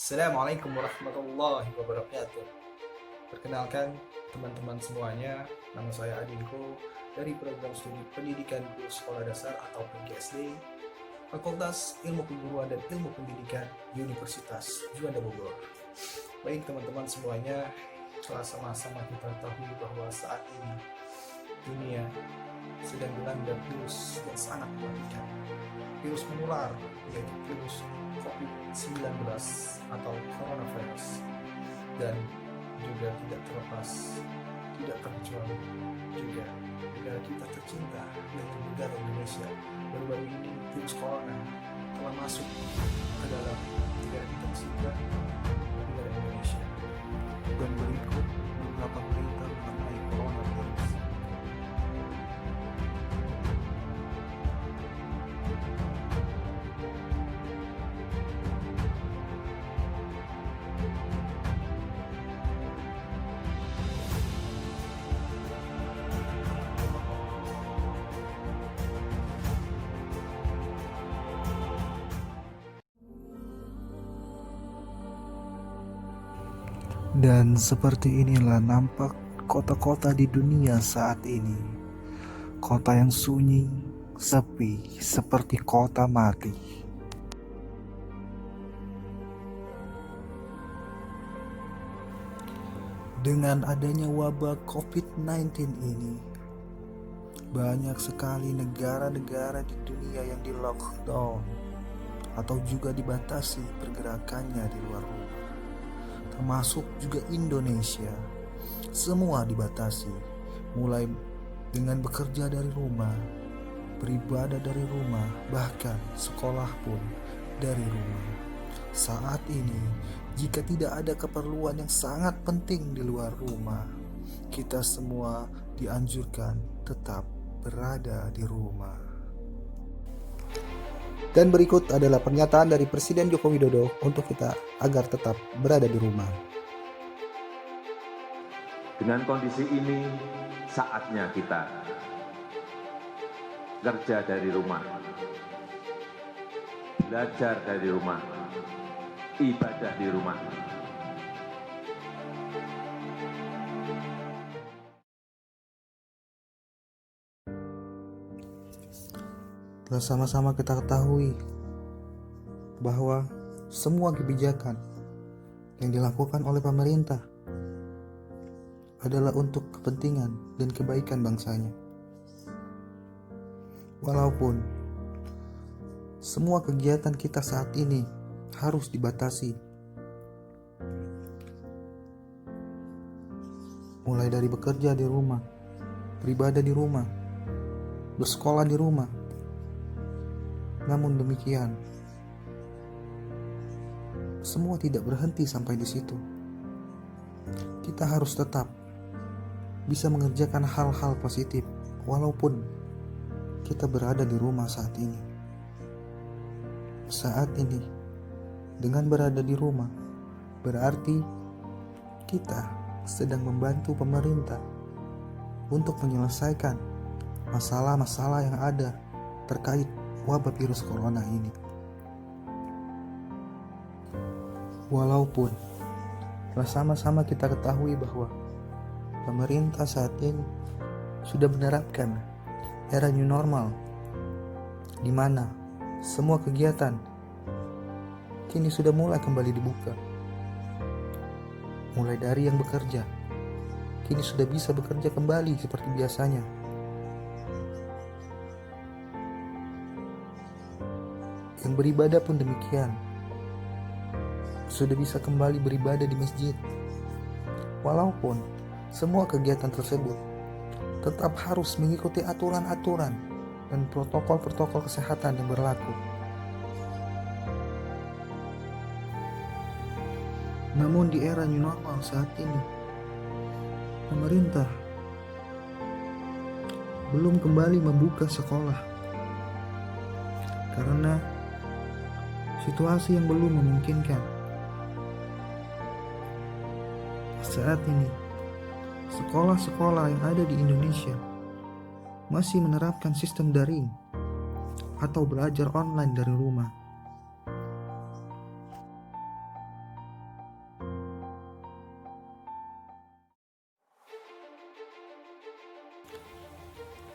Assalamualaikum warahmatullahi wabarakatuh. Perkenalkan teman-teman semuanya, nama saya Adinko dari program studi pendidikan guru sekolah dasar atau PGSD, Fakultas Ilmu Keguruan dan Ilmu Pendidikan Universitas Juanda Bogor. Baik teman-teman semuanya, telah sama-sama kita ketahui bahwa saat ini dunia sedang dilanda virus yang sangat mematikan. Virus menular, yaitu virus COVID-19 atau coronavirus. Dan juga tidak terlepas, tidak terkecuali juga negara kita tercinta, yaitu negara Indonesia. Baru-baru ini virus corona telah masuk ke dalam negara kita tercinta, negara Indonesia. Dan berikut beberapa berita mengenai coronavirus. Dan seperti inilah nampak kota-kota di dunia saat ini. Kota yang sunyi, sepi, seperti kota mati. Dengan adanya wabah COVID-19 ini, banyak sekali negara-negara di dunia yang di lockdown atau juga dibatasi pergerakannya di luar rumah. Termasuk juga Indonesia, semua dibatasi, mulai dengan bekerja dari rumah, beribadah dari rumah, bahkan sekolah pun dari rumah. Saat ini, jika tidak ada keperluan yang sangat penting di luar rumah, kita semua dianjurkan tetap berada di rumah. Dan berikut adalah pernyataan dari Presiden Joko Widodo untuk kita agar tetap berada di rumah. Dengan kondisi ini, saatnya kita kerja dari rumah, belajar dari rumah, ibadah di rumah. Telah sama-sama kita ketahui bahwa semua kebijakan yang dilakukan oleh pemerintah adalah untuk kepentingan dan kebaikan bangsanya. Walaupun semua kegiatan kita saat ini harus dibatasi, mulai dari bekerja di rumah, beribadah di rumah, bersekolah di rumah. Namun demikian, semua tidak berhenti sampai di situ. Kita harus tetap bisa mengerjakan hal-hal positif walaupun kita berada di rumah saat ini. Saat ini, dengan berada di rumah, berarti kita sedang membantu pemerintah untuk menyelesaikan masalah-masalah yang ada terkait wabah virus corona ini. Walaupun telah sama-sama kita ketahui bahwa pemerintah saat ini sudah menerapkan era new normal, di mana semua kegiatan kini sudah mulai kembali dibuka. Mulai dari yang bekerja, kini sudah bisa bekerja kembali seperti biasanya. Yang beribadah pun demikian, sudah bisa kembali beribadah di masjid. Walaupun semua kegiatan tersebut tetap harus mengikuti aturan-aturan dan protokol-protokol kesehatan yang berlaku. Namun di era new normal saat ini, pemerintah belum kembali membuka sekolah karena situasi yang belum memungkinkan. Saat ini, sekolah-sekolah yang ada di Indonesia masih menerapkan sistem daring atau belajar online dari rumah.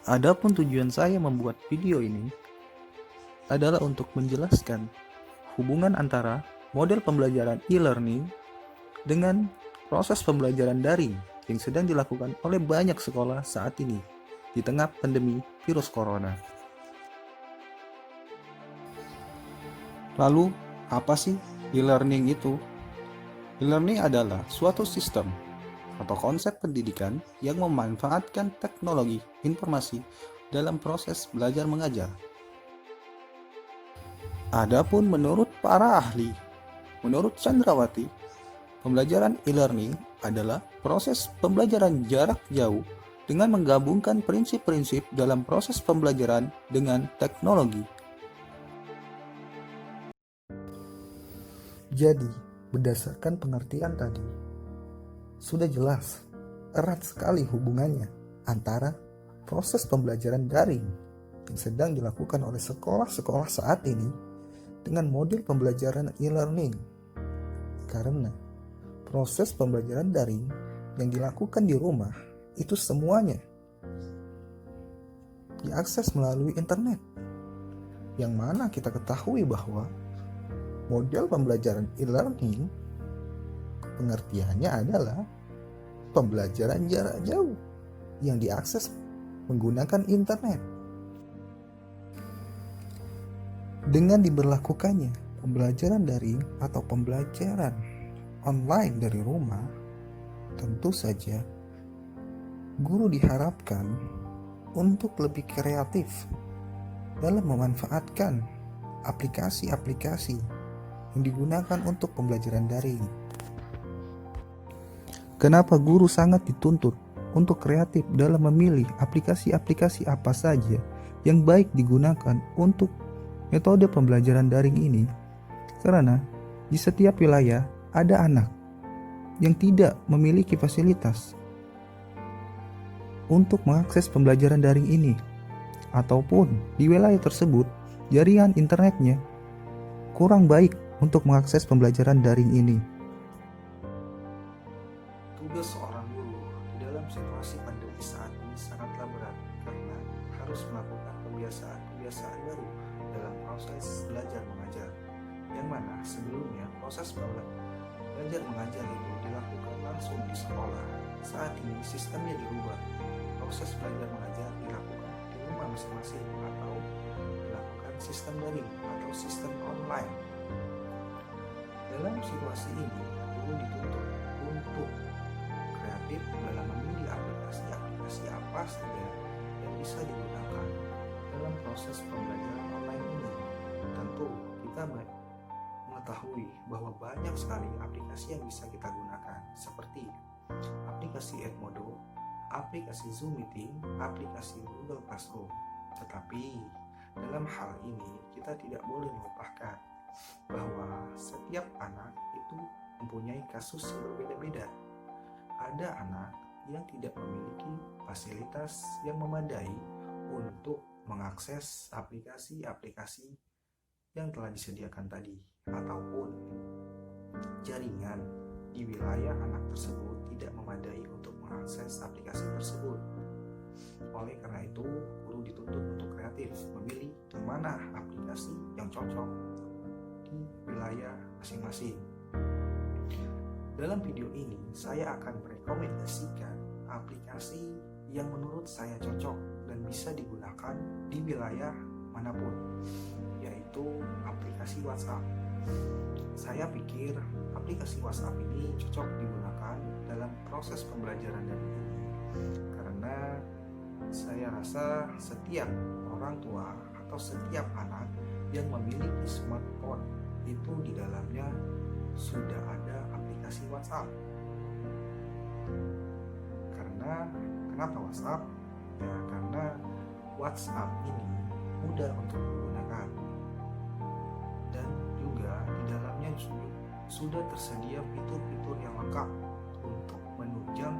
Adapun tujuan saya membuat video ini adalah untuk menjelaskan hubungan antara model pembelajaran e-learning dengan proses pembelajaran daring yang sedang dilakukan oleh banyak sekolah saat ini di tengah pandemi virus corona. Lalu, apa sih e-learning itu? E-learning adalah suatu sistem atau konsep pendidikan yang memanfaatkan teknologi informasi dalam proses belajar mengajar. Adapun menurut para ahli, menurut Chandrawati, pembelajaran e-learning adalah proses pembelajaran jarak jauh dengan menggabungkan prinsip-prinsip dalam proses pembelajaran dengan teknologi. Jadi, berdasarkan pengertian tadi, sudah jelas erat sekali hubungannya antara proses pembelajaran daring yang sedang dilakukan oleh sekolah-sekolah saat ini dengan model pembelajaran e-learning. Karena proses pembelajaran daring yang dilakukan di rumah itu semuanya diakses melalui internet. Yang mana kita ketahui bahwa model pembelajaran e-learning pengertiannya adalah pembelajaran jarak jauh yang diakses menggunakan internet. Dengan diberlakukannya pembelajaran daring atau pembelajaran online dari rumah, tentu saja guru diharapkan untuk lebih kreatif dalam memanfaatkan aplikasi-aplikasi yang digunakan untuk pembelajaran daring. Kenapa guru sangat dituntut untuk kreatif dalam memilih aplikasi-aplikasi apa saja yang baik digunakan untuk metode pembelajaran daring ini? Karena di setiap wilayah ada anak yang tidak memiliki fasilitas untuk mengakses pembelajaran daring ini, ataupun di wilayah tersebut jaringan internetnya kurang baik untuk mengakses pembelajaran daring ini. Tugas seorang guru di dalam situasi pandemi saat ini sangatlah berat karena harus melakukan kebiasaan-kebiasaan baru dalam proses belajar mengajar, yang mana sebelumnya proses belajar mengajar itu dilakukan langsung di sekolah. Saat ini sistemnya dirubah, proses belajar mengajar dilakukan di rumah masing-masing atau dilakukan sistem daring atau sistem online. Dalam situasi ini, guru dituntut untuk kreatif dalam memilih aplikasi-aplikasi apa saja yang bisa digunakan dalam proses pembelajaran online ini. Tentu kita mengetahui bahwa banyak sekali aplikasi yang bisa kita gunakan, seperti aplikasi Edmodo, aplikasi Zoom Meeting, aplikasi Google Classroom. Tetapi dalam hal ini kita tidak boleh melupakan bahwa setiap anak itu mempunyai kasus yang berbeda-beda. Ada anak yang tidak memiliki fasilitas yang memadai untuk mengakses aplikasi-aplikasi yang telah disediakan tadi, ataupun jaringan di wilayah anak tersebut tidak memadai untuk mengakses aplikasi tersebut. Oleh karena itu, guru dituntut untuk kreatif memilih mana aplikasi yang cocok di wilayah masing-masing. Dalam video ini, saya akan merekomendasikan aplikasi yang menurut saya cocok dan bisa digunakan di wilayah manapun, yaitu aplikasi WhatsApp. Saya pikir aplikasi WhatsApp ini cocok digunakan dalam proses pembelajaran daring ini, karena saya rasa setiap orang tua atau setiap anak yang memiliki smartphone itu di dalamnya sudah ada aplikasi WhatsApp. Kenapa WhatsApp? Ya, karena WhatsApp ini mudah untuk digunakan dan juga di dalamnya sudah tersedia fitur-fitur yang lengkap untuk menunjang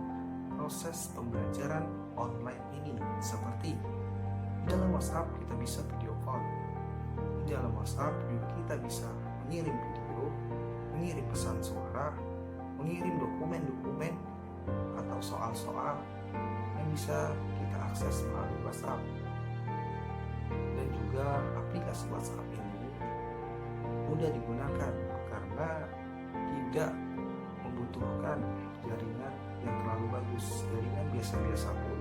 proses pembelajaran online ini, seperti di dalam WhatsApp kita bisa video call, di dalam WhatsApp juga kita bisa mengirim video, mengirim pesan suara, mengirim dokumen-dokumen atau soal-soal yang bisa kita akses melalui WhatsApp. Dan juga aplikasi WhatsApp ini mudah digunakan karena tidak membutuhkan jaringan yang terlalu bagus. Jaringan biasa-biasa pun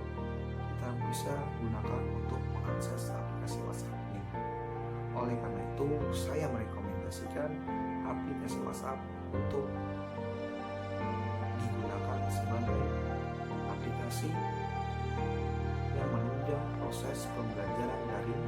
kita bisa gunakan untuk mengakses aplikasi WhatsApp ini. Oleh karena itu, saya merekomendasikan aplikasi WhatsApp untuk digunakan sebagai aplikasi yang menunjang proses pembelajaran daring